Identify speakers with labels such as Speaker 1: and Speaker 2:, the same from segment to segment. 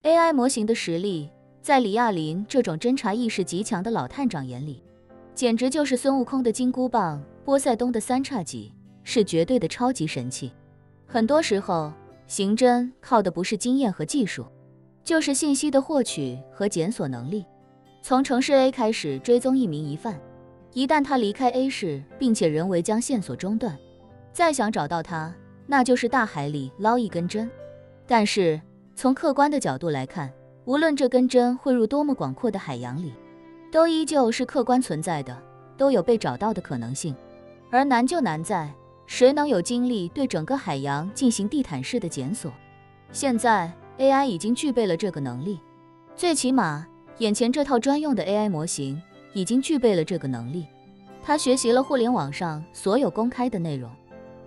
Speaker 1: AI 模型的实力，在李亚林这种侦查意识极强的老探长眼里，简直就是孙悟空的金箍棒，波塞冬的三叉戟，是绝对的超级神器。很多时候，刑侦靠的不是经验和技术，就是信息的获取和检索能力。从城市 A 开始追踪一名疑犯，一旦他离开 A 市，并且人为将线索中断，再想找到他，那就是大海里捞一根针。但是从客观的角度来看，无论这根针汇入多么广阔的海洋里，都依旧是客观存在的，都有被找到的可能性。而难就难在，谁能有精力对整个海洋进行地毯式的检索？现在 AI 已经具备了这个能力，最起码眼前这套专用的 AI 模型已经具备了这个能力。它学习了互联网上所有公开的内容，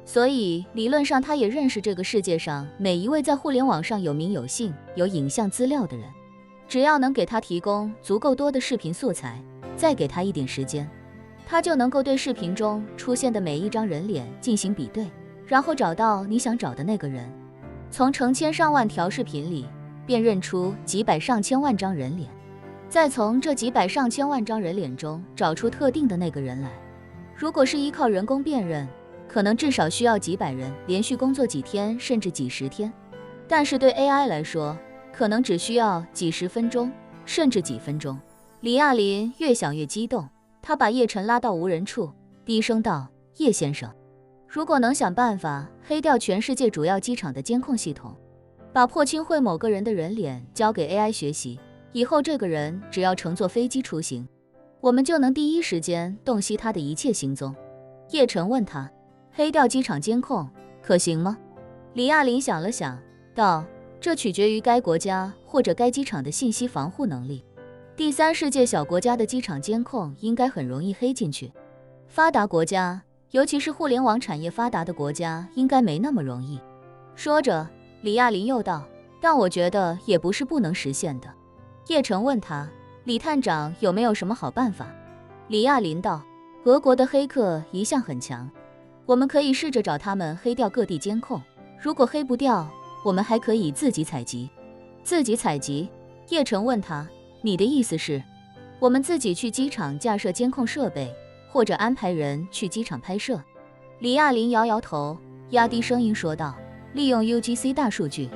Speaker 1: 所以理论上它也认识这个世界上每一位在互联网上有名有姓、有影像资料的人。只要能给他提供足够多的视频素材，再给他一点时间，他就能够对视频中出现的每一张人脸进行比对，然后找到你想找的那个人。从成千上万条视频里辨认出几百上千万张人脸，再从这几百上千万张人脸中找出特定的那个人来。如果是依靠人工辨认，可能至少需要几百人连续工作几天甚至几十天，但是对 AI 来说，可能只需要几十分钟甚至几分钟。李亚林越想越激动，他把叶晨拉到无人处，低声道：叶先生，如果能想办法黑掉全世界主要机场的监控系统，把破清会某个人的人脸交给 AI 学习，以后这个人只要乘坐飞机出行，我们就能第一时间洞悉他的一切行踪。叶晨问他，黑掉机场监控可行吗？李亚林想了想，道：这取决于该国家或者该机场的信息防护能力。第三世界小国家的机场监控应该很容易黑进去，发达国家，尤其是互联网产业发达的国家，应该没那么容易。说着，李亚林又道：但我觉得也不是不能实现的。叶晨问他，李探长有没有什么好办法？李亚林道：俄国的黑客一向很强，我们可以试着找他们黑掉各地监控，如果黑不掉，我们还可以自己采集。自己采集？叶晨问他，你的意思是，我们自己去机场架设监控设备，或者安排人去机场拍摄？李亚林摇摇头，压低声音说道，利用 UGC 大数据。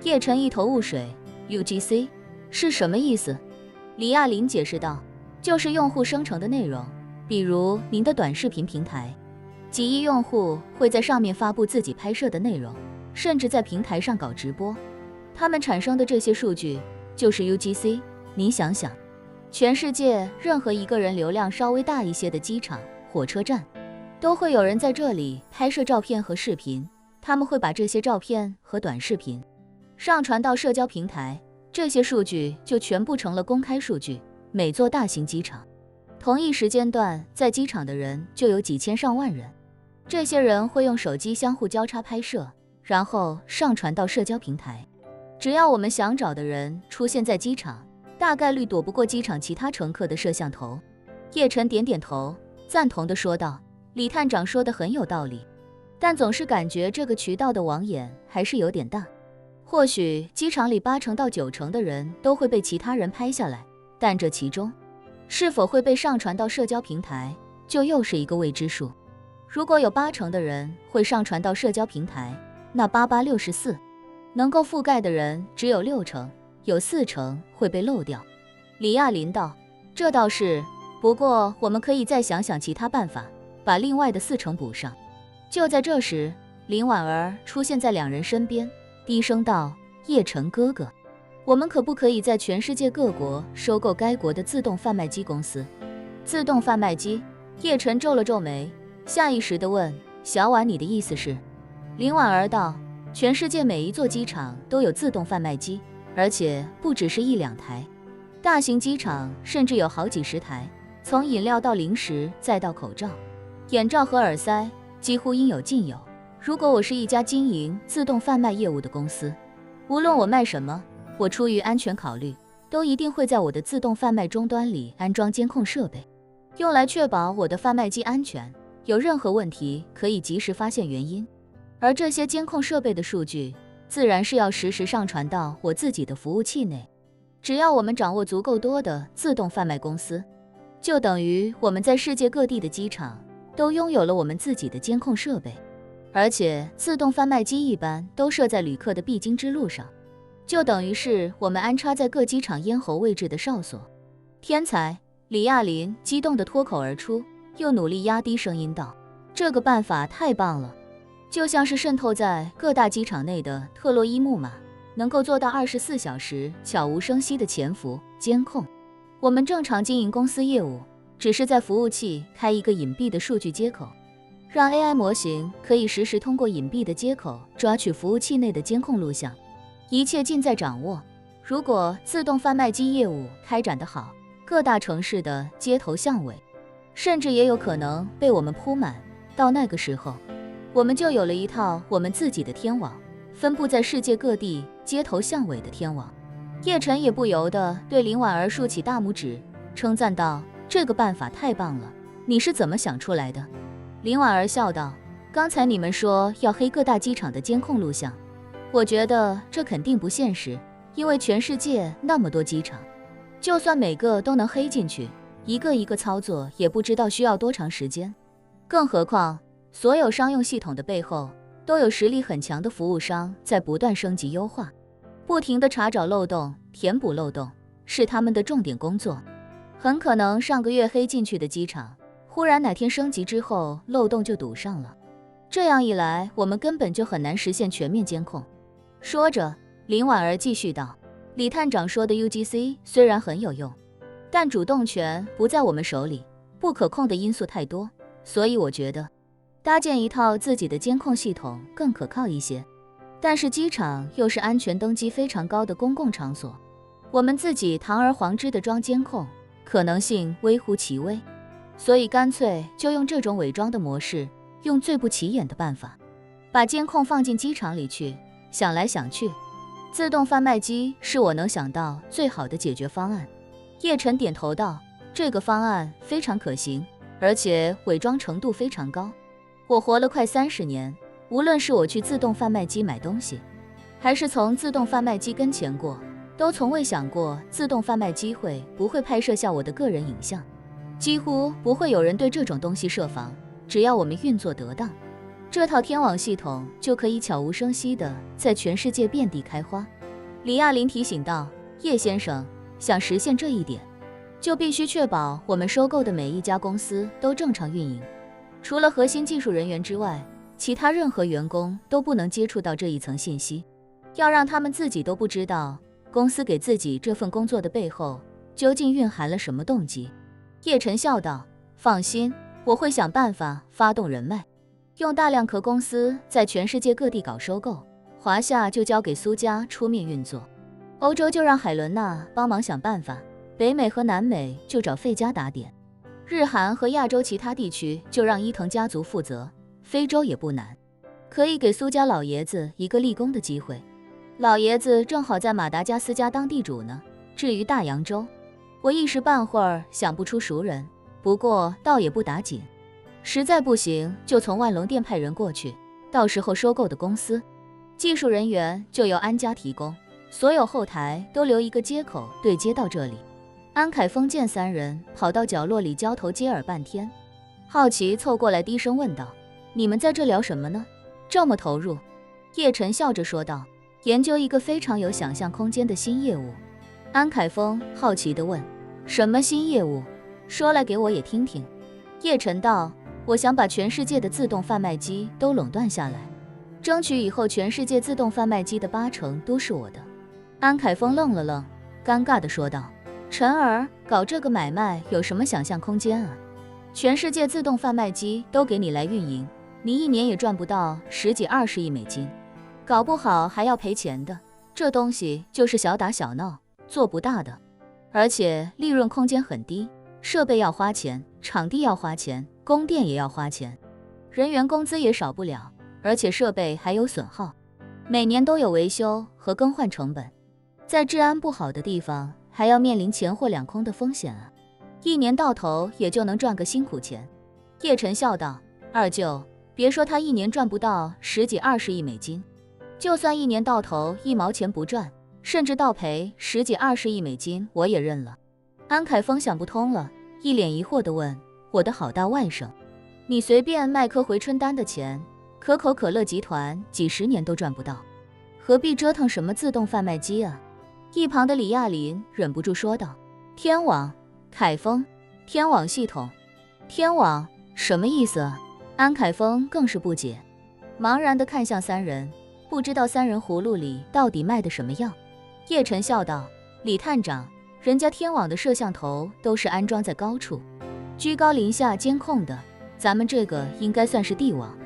Speaker 1: 叶晨一头雾水， UGC 是什么意思？李亚林解释道，就是用户生成的内容，比如您的短视频平台，几亿用户会在上面发布自己拍摄的内容，甚至在平台上搞直播，他们产生的这些数据就是 UGC。 您想想，全世界任何一个人流量稍微大一些的机场、火车站，都会有人在这里拍摄照片和视频，他们会把这些照片和短视频上传到社交平台，这些数据就全部成了公开数据。每座大型机场，同一时间段在机场的人就有几千上万人，这些人会用手机相互交叉拍摄，然后上传到社交平台。只要我们想找的人出现在机场，大概率躲不过机场其他乘客的摄像头。叶晨点点头，赞同地说道，李探长说的很有道理，但总是感觉这个渠道的网眼还是有点大。或许机场里80%到90%的人都会被其他人拍下来，但这其中是否会被上传到社交平台，就又是一个未知数。如果有80%的人会上传到社交平台，那8864能够覆盖的人只有60%，有40%会被漏掉。李亚林道，这倒是，不过我们可以再想想其他办法，把另外的40%补上。就在这时，林婉儿出现在两人身边，低声道，叶晨哥哥，我们可不可以在全世界各国收购该国的自动贩卖机公司？自动贩卖机？叶晨皱了皱眉，下意识地问，小婉，你的意思是？林婉儿道，全世界每一座机场都有自动贩卖机，而且不只是1、2台，大型机场甚至有好几10台，从饮料到零食再到口罩、眼罩和耳塞，几乎应有尽有。如果我是一家经营自动贩卖业务的公司，无论我卖什么，我出于安全考虑，都一定会在我的自动贩卖终端里安装监控设备，用来确保我的贩卖机安全，有任何问题可以及时发现原因。而这些监控设备的数据自然是要实时上传到我自己的服务器内。只要我们掌握足够多的自动贩卖公司，就等于我们在世界各地的机场都拥有了我们自己的监控设备。而且自动贩卖机一般都设在旅客的必经之路上，就等于是我们安插在各机场咽喉位置的哨所。天才！李亚林激动地脱口而出，又努力压低声音道：“这个办法太棒了，就像是渗透在各大机场内的特洛伊木马，能够做到24小时悄无声息的潜伏监控。我们正常经营公司业务，只是在服务器开一个隐蔽的数据接口，让 AI 模型可以实时通过隐蔽的接口抓取服务器内的监控录像，一切尽在掌握。如果自动贩卖机业务开展得好，各大城市的街头巷尾，甚至也有可能被我们铺满。到那个时候，我们就有了一套我们自己的天网，分布在世界各地街头巷尾的天网。”叶晨也不由得对林婉儿竖起大拇指，称赞道：“这个办法太棒了，你是怎么想出来的？”林婉儿笑道：“刚才你们说要黑各大机场的监控录像，我觉得这肯定不现实，因为全世界那么多机场，就算每个都能黑进去，一个一个操作也不知道需要多长时间。更何况，所有商用系统的背后都有实力很强的服务商在不断升级优化，不停地查找漏洞、填补漏洞，是他们的重点工作。很可能上个月黑进去的机场，忽然哪天升级之后，漏洞就堵上了。这样一来，我们根本就很难实现全面监控。”说着，林婉儿继续道：“李探长说的 UGC 虽然很有用，但主动权不在我们手里，不可控的因素太多，所以我觉得搭建一套自己的监控系统更可靠一些。但是机场又是安全登记非常高的公共场所，我们自己堂而皇之的装监控，可能性微乎其微，所以干脆就用这种伪装的模式，用最不起眼的办法，把监控放进机场里去。想来想去，自动贩卖机是我能想到最好的解决方案。”叶晨点头道：“这个方案非常可行，而且伪装程度非常高。我活了快30年，无论是我去自动贩卖机买东西，还是从自动贩卖机跟前过，都从未想过自动贩卖机不会拍摄下我的个人影像。几乎不会有人对这种东西设防，只要我们运作得当，这套天网系统就可以悄无声息地在全世界遍地开花。”李亚林提醒道：“叶先生，想实现这一点，就必须确保我们收购的每一家公司都正常运营，除了核心技术人员之外，其他任何员工都不能接触到这一层信息，要让他们自己都不知道公司给自己这份工作的背后究竟蕴含了什么动机。”叶晨笑道：“放心，我会想办法发动人脉，用大量壳公司在全世界各地搞收购，华夏就交给苏家出面运作，欧洲就让海伦娜帮忙想办法，北美和南美就找费家打点，日韩和亚洲其他地区就让伊藤家族负责，非洲也不难，可以给苏家老爷子一个立功的机会。老爷子正好在马达加斯加当地主呢。至于大洋洲，我一时半会儿想不出熟人，不过倒也不打紧，实在不行就从万隆店派人过去，到时候收购的公司技术人员就由安家提供，所有后台都留一个接口对接到这里。”安凯峰见三人跑到角落里交头接耳半天，好奇凑过来低声问道：“你们在这聊什么呢？这么投入？”叶晨笑着说道：“研究一个非常有想象空间的新业务。”安凯峰好奇地问：“什么新业务？说来给我也听听。”叶晨道：“我想把全世界的自动贩卖机都垄断下来，争取以后全世界自动贩卖机的80%都是我的。”安凯峰愣了愣，尴尬地说道：“晨儿，搞这个买卖有什么想象空间啊？全世界自动贩卖机都给你来运营，你一年也赚不到10几20亿美金，搞不好还要赔钱的。这东西就是小打小闹，做不大的，而且利润空间很低，设备要花钱，场地要花钱，供电也要花钱，人员工资也少不了，而且设备还有损耗，每年都有维修和更换成本，在治安不好的地方还要面临钱货两空的风险啊，一年到头也就能赚个辛苦钱。”叶晨笑道：“二舅，别说他一年赚不到10几20亿美金，就算一年到头1毛钱不赚，甚至倒赔10几20亿美金，我也认了。安凯峰想不通了，一脸疑惑地问：我的好大外甥，你随便卖颗回春丹的钱，可口可乐集团几10年都赚不到，何必折腾什么自动贩卖机啊？一旁的李亚林忍不住说道：天网，凯峰，天网系统，天网什么意思啊？安凯峰更是不解，茫然地看向三人，不知道三人葫芦里到底卖的什么药。叶晨笑道：李探长，人家天网的摄像头都是安装在高处，居高临下监控的，咱们这个应该算是地网。